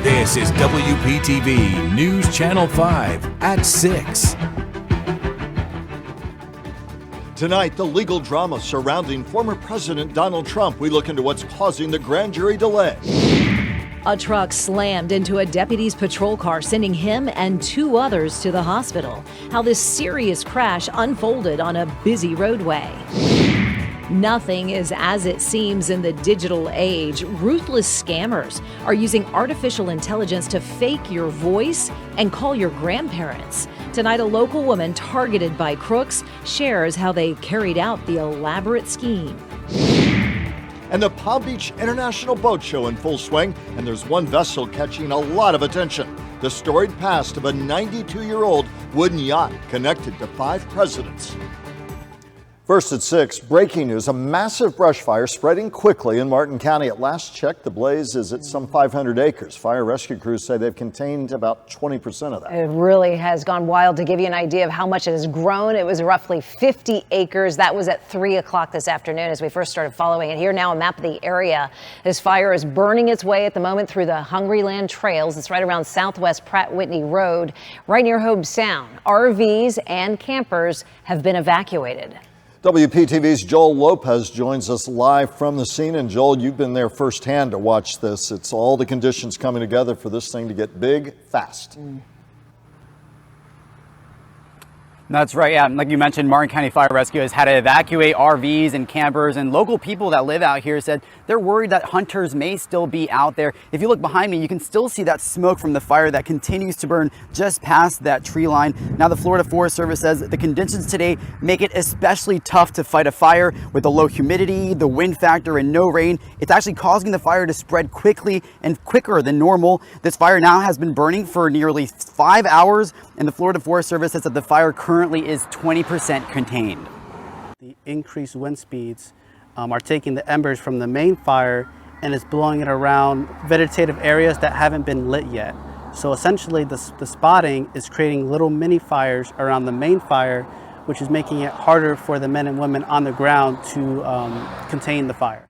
This is WPTV News Channel 5 at 6. Tonight, the legal drama surrounding former President Donald Trump. We look into what's causing the grand jury delay. A truck slammed into a deputy's patrol car, sending him and 2 others to the hospital. How this serious crash unfolded on a busy roadway. Nothing is as it seems in the digital age. Ruthless scammers are using artificial intelligence to fake your voice and call your grandparents. Tonight, a local woman targeted by crooks shares how they carried out the elaborate scheme. And the Palm Beach International Boat Show in full swing, and there's one vessel catching a lot of attention. The storied past of a 92-year-old wooden yacht connected to 5 presidents. First at 6, breaking news, a massive brush fire spreading quickly in Martin County. At last check, the blaze is at some 500 acres. Fire rescue crews say they've contained about 20% of that. It really has gone wild. To give you an idea of how much it has grown, it was roughly 50 acres. That was at 3 o'clock this afternoon as we first started following it. Here now, a map of the area. This fire is burning its way at the moment through the Hungryland Trails. It's right around Southwest Pratt Whitney Road, right near Hobe Sound. RVs and campers have been evacuated. WPTV's Joel Lopez joins us live from the scene. And Joel, you've been there firsthand to watch this. It's all the conditions coming together for this thing to get big fast. That's right. Yeah, like you mentioned, Martin County Fire Rescue has had to evacuate RVs and campers, and local people that live out here said they're worried that hunters may still be out there. If you look behind me, you can still see that smoke from the fire that continues to burn just past that tree line. Now, the Florida Forest Service says the conditions today make it especially tough to fight a fire with the low humidity, the wind factor, and no rain. It's actually causing the fire to spread quickly and quicker than normal. This fire now has been burning for nearly 5 hours, and the Florida Forest Service says that the fire currently is 20% contained. The increased wind speeds are taking the embers from the main fire and is blowing it around vegetative areas that haven't been lit yet. So essentially the spotting is creating little mini fires around the main fire, which is making it harder for the men and women on the ground to contain the fire.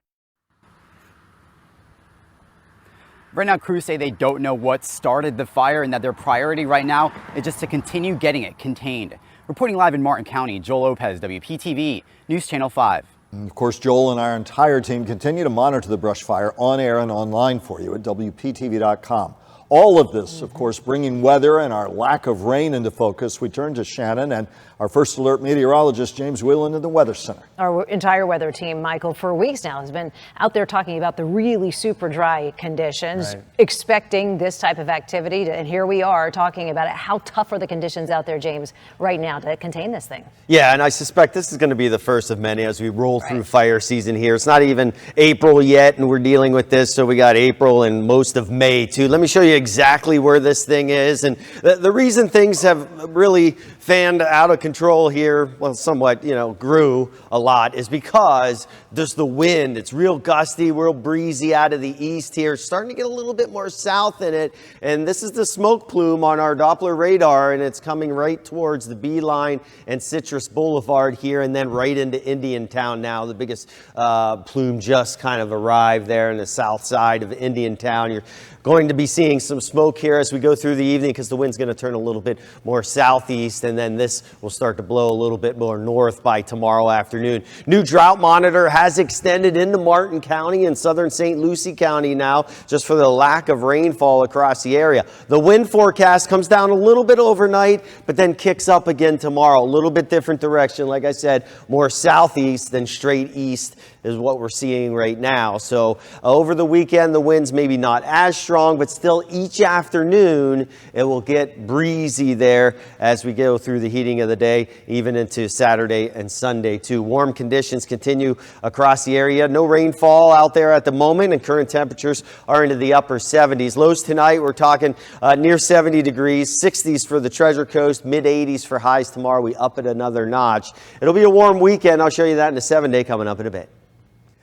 Right now, crews say they don't know what started the fire and that their priority right now is just to continue getting it contained. Reporting live in Martin County, Joel Lopez, WPTV News Channel 5. And of course, Joel and our entire team continue to monitor the brush fire on air and online for you at WPTV.com. All of this, of course, bringing weather and our lack of rain into focus. We turn to Shannon and our first alert meteorologist, James Whelan, in the Weather Center. Our entire weather team, Michael, for weeks now has been out there talking about the really super dry conditions, expecting this type of activity. And here we are talking about it. How tough are the conditions out there, James, right now to contain this thing? Yeah, and I suspect this is going to be the first of many as we roll through fire season here. It's not even April yet, and we're dealing with this. So we got April and most of May, too. Let me show you exactly where this thing is. And the reason things have really fanned out of control here, well, somewhat, grew a lot, is because there's the wind. It's real gusty, real breezy out of the east here, starting to get a little bit more south in it. And this is the smoke plume on our Doppler radar, and it's coming right towards the Beeline and Citrus Boulevard here, and then right into Indiantown now. The biggest plume just kind of arrived there in the south side of Indiantown. You're going to be seeing some smoke here as we go through the evening because the wind's going to turn a little bit more southeast, and then this will start to blow a little bit more north by tomorrow afternoon. New drought monitor has extended into Martin County and southern St. Lucie County now, just for the lack of rainfall across the area. The wind forecast comes down a little bit overnight, but then kicks up again tomorrow. A little bit different direction. Like I said, more southeast than straight east is what we're seeing right now. So over the weekend, the winds maybe not as strong, but still each afternoon it will get breezy there as we go through the heating of the day, even into Saturday and Sunday too. Warm conditions continue across the area. No rainfall out there at the moment, and current temperatures are into the upper 70s. Lows tonight, we're talking near 70 degrees, 60s for the Treasure Coast, mid 80s for highs tomorrow. We up it another notch. It'll be a warm weekend. I'll show you that in a 7-day coming up in a bit.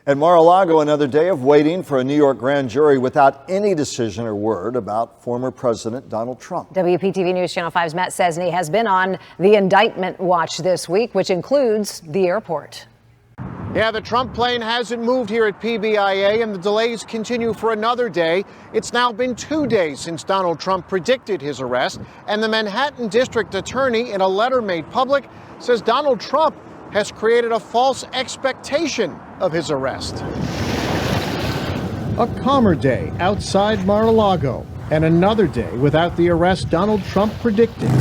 At Mar-a-Lago, another day of waiting for a New York grand jury without any decision or word about former President Donald Trump. WPTV News Channel 5's Matt Cesny has been on the indictment watch this week, which includes the airport. Yeah, the Trump plane hasn't moved here at PBIA, and the delays continue for another day. It's now been 2 days since Donald Trump predicted his arrest, and the Manhattan District Attorney, in a letter made public, says Donald Trump has created a false expectation of his arrest. A calmer day outside Mar-a-Lago, and another day without the arrest Donald Trump predicted.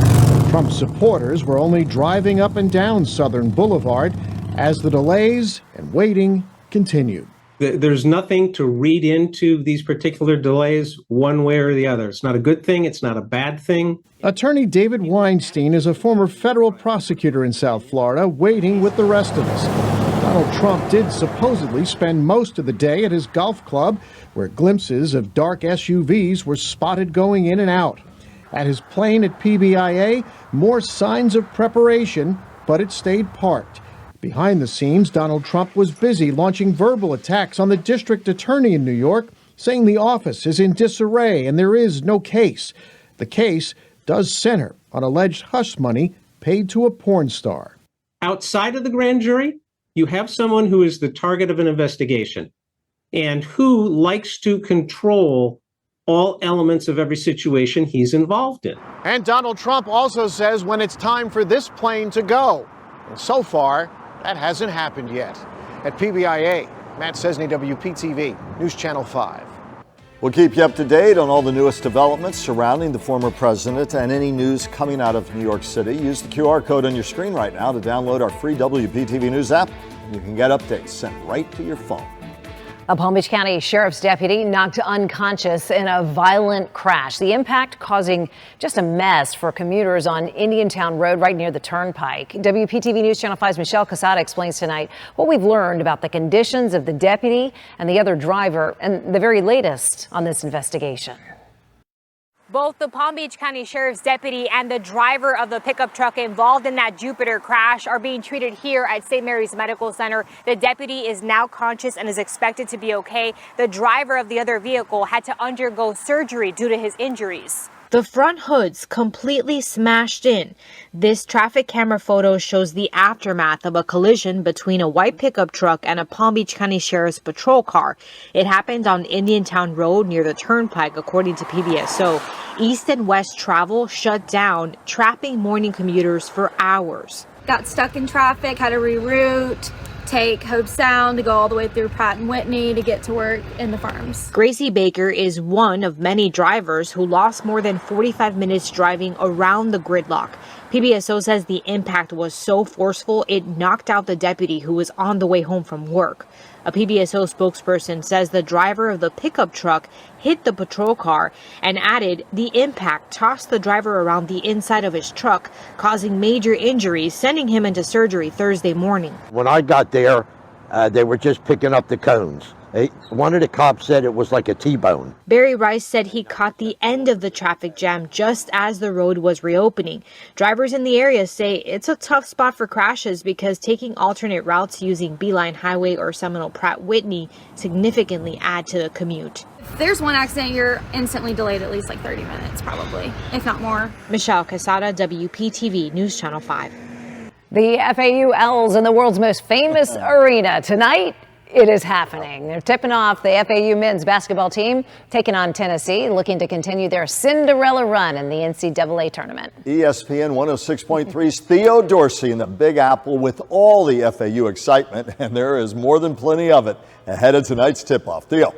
Trump supporters were only driving up and down Southern Boulevard as the delays and waiting continued. There's nothing to read into these particular delays one way or the other. It's not a good thing. It's not a bad thing. Attorney David Weinstein is a former federal prosecutor in South Florida, waiting with the rest of us. Donald Trump did supposedly spend most of the day at his golf club, where glimpses of dark SUVs were spotted going in and out. At his plane at PBIA, more signs of preparation, but it stayed parked. Behind the scenes, Donald Trump was busy launching verbal attacks on the district attorney in New York, saying the office is in disarray and there is no case. The case does center on alleged hush money paid to a porn star. Outside of the grand jury, you have someone who is the target of an investigation and who likes to control all elements of every situation he's involved in. And Donald Trump also says when it's time for this plane to go. And so far, that hasn't happened yet. At PBIA, Matt Cesny, WPTV, News Channel 5. We'll keep you up to date on all the newest developments surrounding the former president and any news coming out of New York City. Use the QR code on your screen right now to download our free WPTV News app. You can get updates sent right to your phone. A Palm Beach County Sheriff's deputy knocked unconscious in a violent crash. The impact causing just a mess for commuters on Indiantown Road right near the Turnpike. WPTV News Channel 5's Michelle Casada explains tonight what we've learned about the conditions of the deputy and the other driver and the very latest on this investigation. Both the Palm Beach County Sheriff's deputy and the driver of the pickup truck involved in that Jupiter crash are being treated here at St. Mary's Medical Center. The deputy is now conscious and is expected to be okay. The driver of the other vehicle had to undergo surgery due to his injuries. The front hood's completely smashed in. This traffic camera photo shows the aftermath of a collision between a white pickup truck and a Palm Beach County Sheriff's patrol car. It happened on Indiantown Road near the Turnpike, according to PBSO. East and west travel shut down, trapping morning commuters for hours. Got stuck in traffic, had to reroute, take Hope Sound to go all the way through Pratt and Whitney to get to work in the farms. Gracie Baker is one of many drivers who lost more than 45 minutes driving around the gridlock. PBSO says the impact was so forceful it knocked out the deputy who was on the way home from work. A PBSO spokesperson says the driver of the pickup truck hit the patrol car and added the impact tossed the driver around the inside of his truck, causing major injuries, sending him into surgery Thursday morning. When I got there, they were just picking up the cones. One of the cops said it was like a T-bone. Barry Rice said he caught the end of the traffic jam just as the road was reopening. Drivers in the area say it's a tough spot for crashes because taking alternate routes using Beeline Highway or Seminole Pratt Whitney significantly add to the commute. If there's one accident, you're instantly delayed at least like 30 minutes probably, if not more. Michelle Casada, WPTV News Channel 5. The FAU Owls in the world's most famous arena tonight. It is happening. They're tipping off the FAU men's basketball team, taking on Tennessee, looking to continue their Cinderella run in the NCAA Tournament. ESPN 106.3's Theo Dorsey in the Big Apple with all the FAU excitement, and there is more than plenty of it ahead of tonight's tip-off. Theo.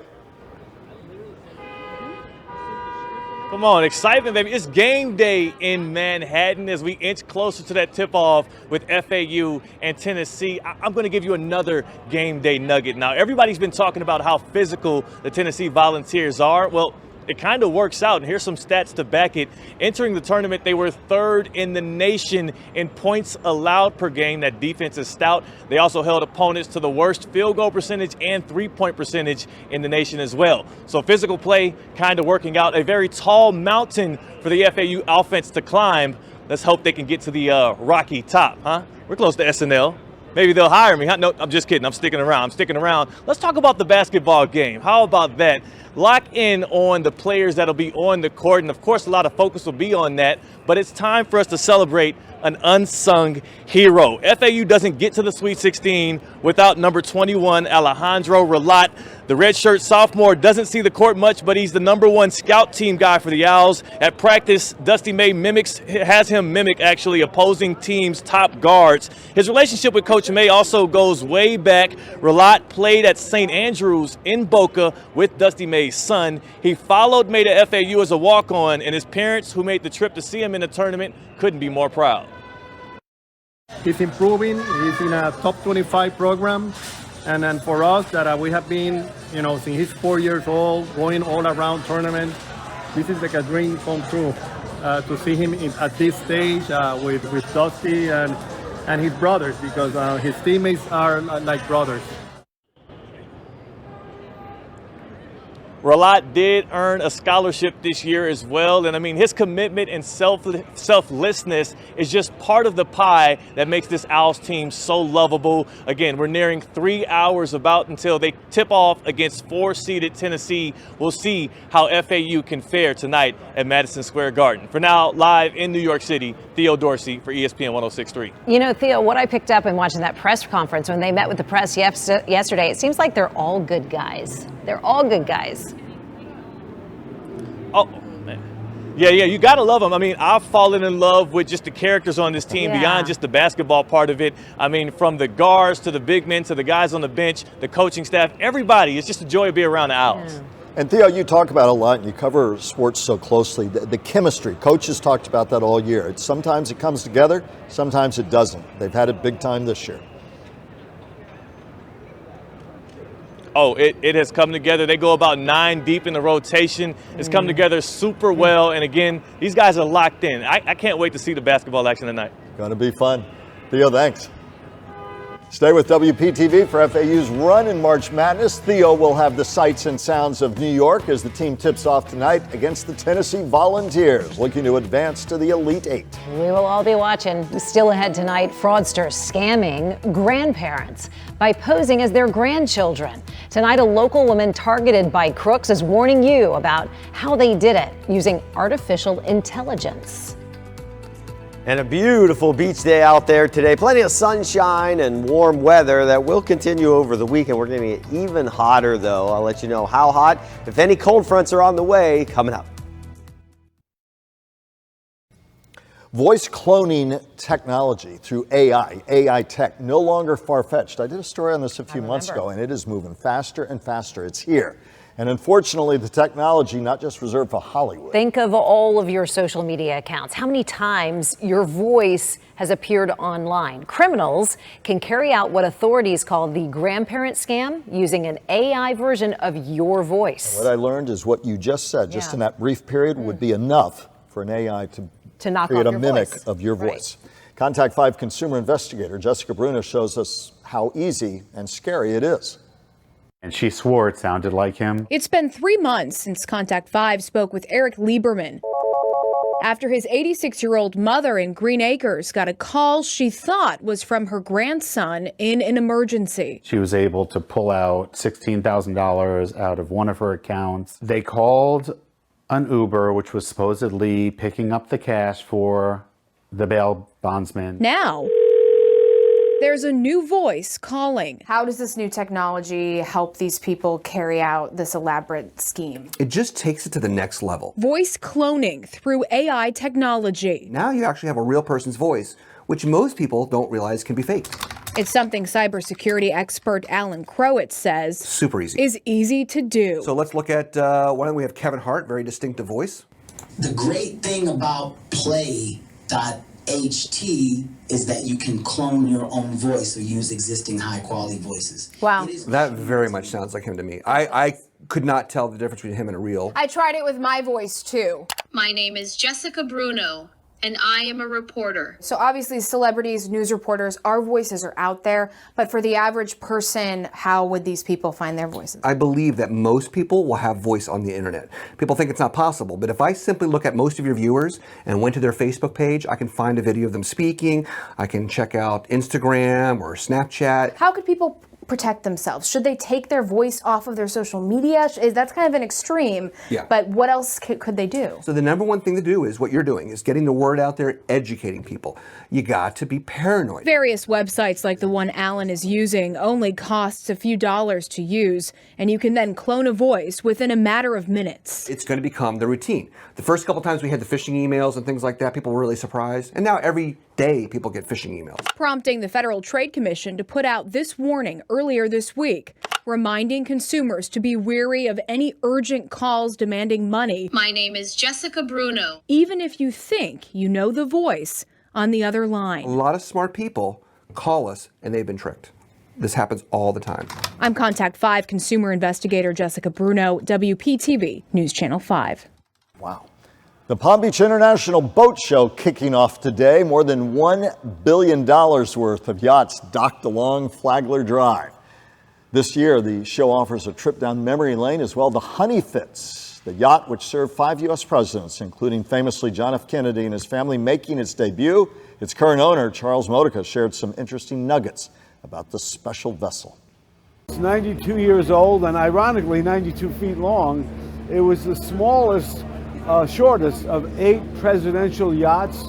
Come on, excitement, baby. It's game day in Manhattan as we inch closer to that tip-off with FAU and Tennessee. I'm going to give you another game day nugget. Now, everybody's been talking about how physical the Tennessee Volunteers are. Well, it kind of works out, and here's some stats to back it. Entering the tournament, they were third in the nation in points allowed per game. That defense is stout. They also held opponents to the worst field goal percentage and three-point percentage in the nation as well. So physical play kind of working out. A very tall mountain for the FAU offense to climb. Let's hope they can get to the rocky top, huh? We're close to SNL. Maybe they'll hire me. No, I'm just kidding. I'm sticking around. Let's talk about the basketball game. How about that? Lock in on the players that'll be on the court. And, of course, a lot of focus will be on that. But it's time for us to celebrate an unsung hero. FAU doesn't get to the Sweet 16 without number 21, Alejandro Relat. The redshirt sophomore doesn't see the court much, but he's the #1 scout team guy for the Owls. At practice, Dusty May has him mimic actually opposing teams' top guards. His relationship with Coach May also goes way back. Relat played at St. Andrews in Boca with Dusty May's son. He followed May to FAU as a walk-on, and his parents, who made the trip to see him in the tournament, couldn't be more proud. He's improving. He's in a top 25 program. And then for us that we have been, since he's 4 years old, going all around tournaments, this is like a dream come true to see him at this stage with Dusty and his brothers, because his teammates are like brothers. Relat did earn a scholarship this year as well. And I mean, his commitment and selflessness is just part of the pie that makes this Owls team so lovable. Again, we're nearing 3 hours about until they tip off against 4-seeded Tennessee. We'll see how FAU can fare tonight at Madison Square Garden. For now, live in New York City, Theo Dorsey for ESPN 106.3. Theo, what I picked up in watching that press conference when they met with the press yesterday, it seems like they're all good guys. They're all good guys. Oh, man. Yeah, you got to love them. I mean, I've fallen in love with just the characters on this team beyond just the basketball part of it. I mean, from the guards to the big men to the guys on the bench, the coaching staff, everybody. It's just a joy to be around the Owls. Yeah. And Theo, you talk about a lot, and you cover sports so closely. The chemistry, coaches talked about that all year. Sometimes it comes together, sometimes it doesn't. They've had it big time this year. Oh, it has come together. They go about 9 deep in the rotation. It's come together super well. And again, these guys are locked in. I can't wait to see the basketball action tonight. Going to be fun. Theo, thanks. Stay with WPTV for FAU's run in March Madness. Theo will have the sights and sounds of New York as the team tips off tonight against the Tennessee Volunteers, looking to advance to the Elite Eight. We will all be watching. Still ahead tonight, fraudsters scamming grandparents by posing as their grandchildren. Tonight, a local woman targeted by crooks is warning you about how they did it using artificial intelligence. And a beautiful beach day out there today. Plenty of sunshine and warm weather that will continue over the weekend. We're going to get even hotter, though. I'll let you know how hot, if any cold fronts are on the way, coming up. Voice cloning technology through AI tech, no longer far-fetched. I did a story on this a few months ago, and it is moving faster and faster. It's here. And unfortunately, the technology not just reserved for Hollywood. Think of all of your social media accounts. How many times your voice has appeared online? Criminals can carry out what authorities call the grandparent scam using an AI version of your voice. What I learned is what you just said, just in that brief period, would be enough for an AI to knock create off a your mimic voice. of your voice. Contact 5 consumer investigator Jessica Bruno shows us how easy and scary it is. And she swore it sounded like him. It's been 3 months since Contact 5 spoke with Eric Lieberman after his 86-year-old mother in Green Acres got a call she thought was from her grandson in an emergency. She was able to pull out $16,000 out of one of her accounts. They called an Uber, which was supposedly picking up the cash for the bail bondsman. Now, there's a new voice calling. How does this new technology help these people carry out this elaborate scheme? It just takes it to the next level. Voice cloning through AI technology. Now you actually have a real person's voice, which most people don't realize can be faked. It's something cybersecurity expert Alan Crowett says super easy. Is easy to do. So let's look at, why don't we have Kevin Hart, very distinctive voice. The great thing about play.ht is that you can clone your own voice or use existing high quality voices. Wow. That very much sounds like him to me. I could not tell the difference between him and a real. I tried it with my voice too. My name is Jessica Bruno, and I am a reporter. So obviously celebrities, news reporters, our voices are out there, but for the average person, how would these people find their voices? I believe that most people will have voice on the internet. People think it's not possible, but if I simply look at most of your viewers and went to their Facebook page, I can find a video of them speaking. I can check out Instagram or Snapchat. How could people protect themselves? Should they take their voice off of their social media? That's kind of an extreme, Yeah. but what else could they do? So the number one thing to do is what you're doing, is getting the word out there, educating people. You got to be paranoid. Various websites like the one Alan is using only costs a few dollars to use, and you can then clone a voice within a matter of minutes. It's going to become the routine. The first couple times we had the phishing emails and things like that, people were really surprised. And now every day people get phishing emails. Prompting the Federal Trade Commission to put out this warning earlier this week, reminding consumers to be wary of any urgent calls demanding money. My name is Jessica Bruno. Even if you think you know the voice on the other line. A lot of smart people call us and they've been tricked. This happens all the time. I'm Contact 5 consumer investigator Jessica Bruno, WPTV News Channel 5. Wow. The Palm Beach International Boat Show kicking off today. More than $1 billion worth of yachts docked along Flagler Drive. This year, the show offers a trip down memory lane as well. The Honey Fits, the yacht which served 5 U.S. presidents, including famously John F. Kennedy and his family, making its debut. Its current owner, Charles Modica, shared some interesting nuggets about the special vessel. It's 92 years old and ironically 92 feet long. It was the smallest, shortest of 8 presidential yachts,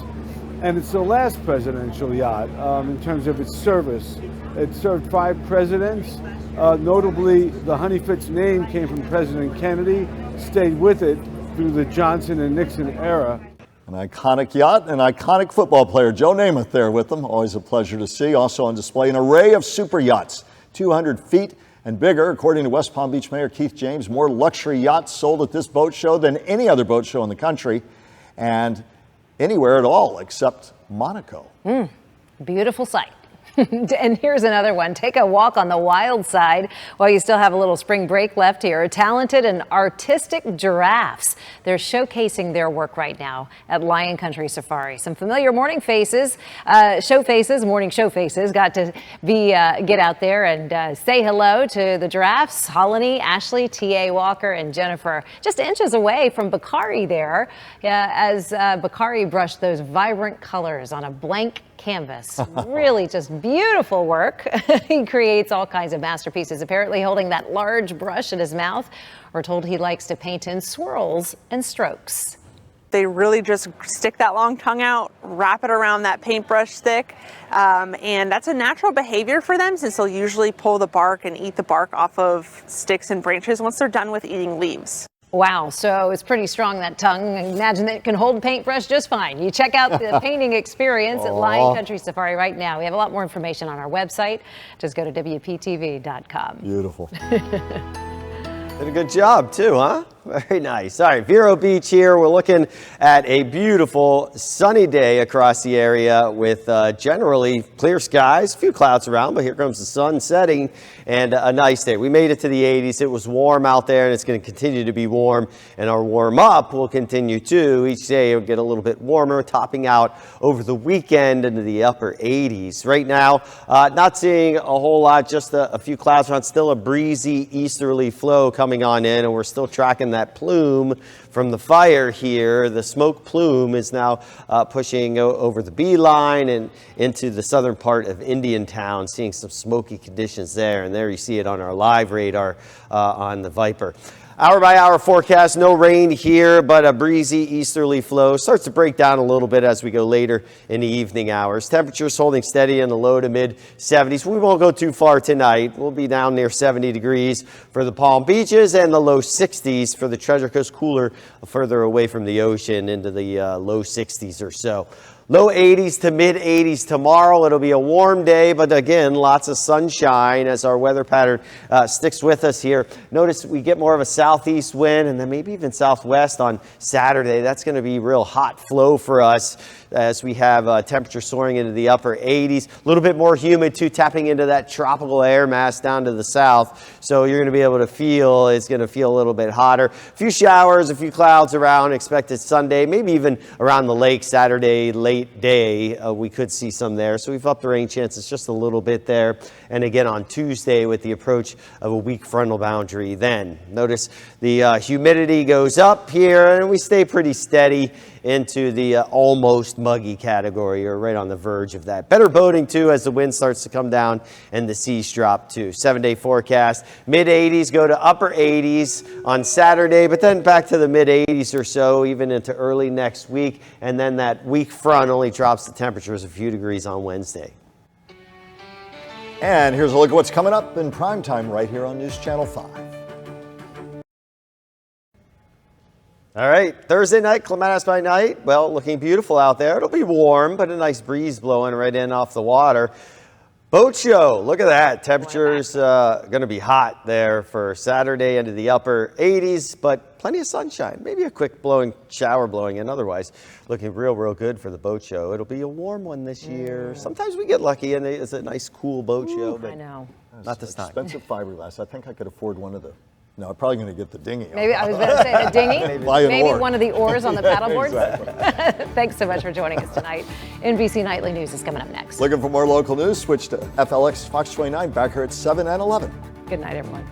and it's the last presidential yacht in terms of its service. It served 5 presidents. Notably, the Honey Fits name came from President Kennedy, stayed with it through the Johnson and Nixon era. An iconic yacht, an iconic football player, Joe Namath, there with them. Always a pleasure to see. Also on display, an array of super yachts, 200 feet and bigger. According to West Palm Beach Mayor Keith James, more luxury yachts sold at this boat show than any other boat show in the country and anywhere at all except Monaco. Beautiful sight. And here's another one. Take a walk on the wild side while you still have a little spring break left here. Talented and artistic giraffes. They're showcasing their work right now at Lion Country Safari. Some familiar morning faces, morning show faces got to get out there and say hello to the giraffes. Holly, Ashley, T.A. Walker, and Jennifer just inches away from Bakari there as Bakari brushed those vibrant colors on a blank canvas. Really just beautiful work. He creates all kinds of masterpieces, apparently holding that large brush in his mouth. We're told he likes to paint in swirls and strokes. They really just stick that long tongue out, wrap it around that paintbrush stick, and that's a natural behavior for them since they'll usually pull the bark and eat the bark off of sticks and branches once they're done with eating leaves. Wow, so it's pretty strong, that tongue. Imagine that it can hold a paintbrush just fine. You check out the painting experience at Lion Country Safari right now. We have a lot more information on our website. Just go to WPTV.com. Beautiful. Did a good job too, huh? Very nice. All right, Vero Beach here. We're looking at a beautiful sunny day across the area with generally clear skies, a few clouds around, but here comes the sun setting and a nice day. We made it to the 80s. It was warm out there and it's going to continue to be warm, and our warm up will continue too. Each day will get a little bit warmer, topping out over the weekend into the upper 80s. Right now, not seeing a whole lot, just a few clouds around, still a breezy easterly flow coming on in, and we're still tracking that plume from the fire here. The smoke plume is now pushing over the beeline and into the southern part of Indiantown, seeing some smoky conditions there. And there you see it on our live radar on the Viper. Hour by hour forecast, no rain here, but a breezy easterly flow. Starts to break down a little bit as we go later in the evening hours. Temperatures holding steady in the low to mid 70s. We won't go too far tonight. We'll be down near 70 degrees for the Palm Beaches and the low 60s for the Treasure Coast, cooler further away from the ocean into the low 60s or so. Low 80s to mid 80s tomorrow. It'll be a warm day, but again, lots of sunshine as our weather pattern sticks with us here. Notice we get more of a southeast wind and then maybe even southwest on Saturday. That's going to be real hot flow for us as we have temperatures soaring into the upper 80s. A little bit more humid too, tapping into that tropical air mass down to the south. So you're going to be able to feel, it's going to feel a little bit hotter. A few showers, a few clouds around, expected Sunday, maybe even around the lake Saturday, late day. We could see some there. So we've upped the rain chances just a little bit there. and again on Tuesday with the approach of a weak frontal boundary then. Notice the humidity goes up here, and we stay pretty steady into the almost muggy category, or right on the verge of that. Better boating too as the wind starts to come down and the seas drop too. 7-day forecast, mid 80s go to upper 80s on Saturday, but then back to the mid 80s or so even into early next week, and then that weak front only drops the temperatures a few degrees on Wednesday. And here's a look at what's coming up in prime time right here on News Channel 5. All right, Thursday night, clematis by night. Well, looking beautiful out there. It'll be warm, but a nice breeze blowing right in off the water. Boat show, look at that. Temperatures going to be hot there for Saturday into the upper 80s, but plenty of sunshine. Maybe a quick shower blowing in. Otherwise, looking real good for the boat show. It'll be a warm one this year. Sometimes we get lucky and it's a nice, cool boat show, but I know. Not this time. Expensive fiberglass. I think I could afford one of the. No, I'm probably going to get the dinghy. Maybe I was going to say the dinghy. Buy an Maybe oar. one of the oars on the paddleboard. Exactly. Thanks so much for joining us tonight. NBC Nightly News is coming up next. Looking for more local news? Switch to FLX Fox 29 back here at 7 and 11. Good night, everyone.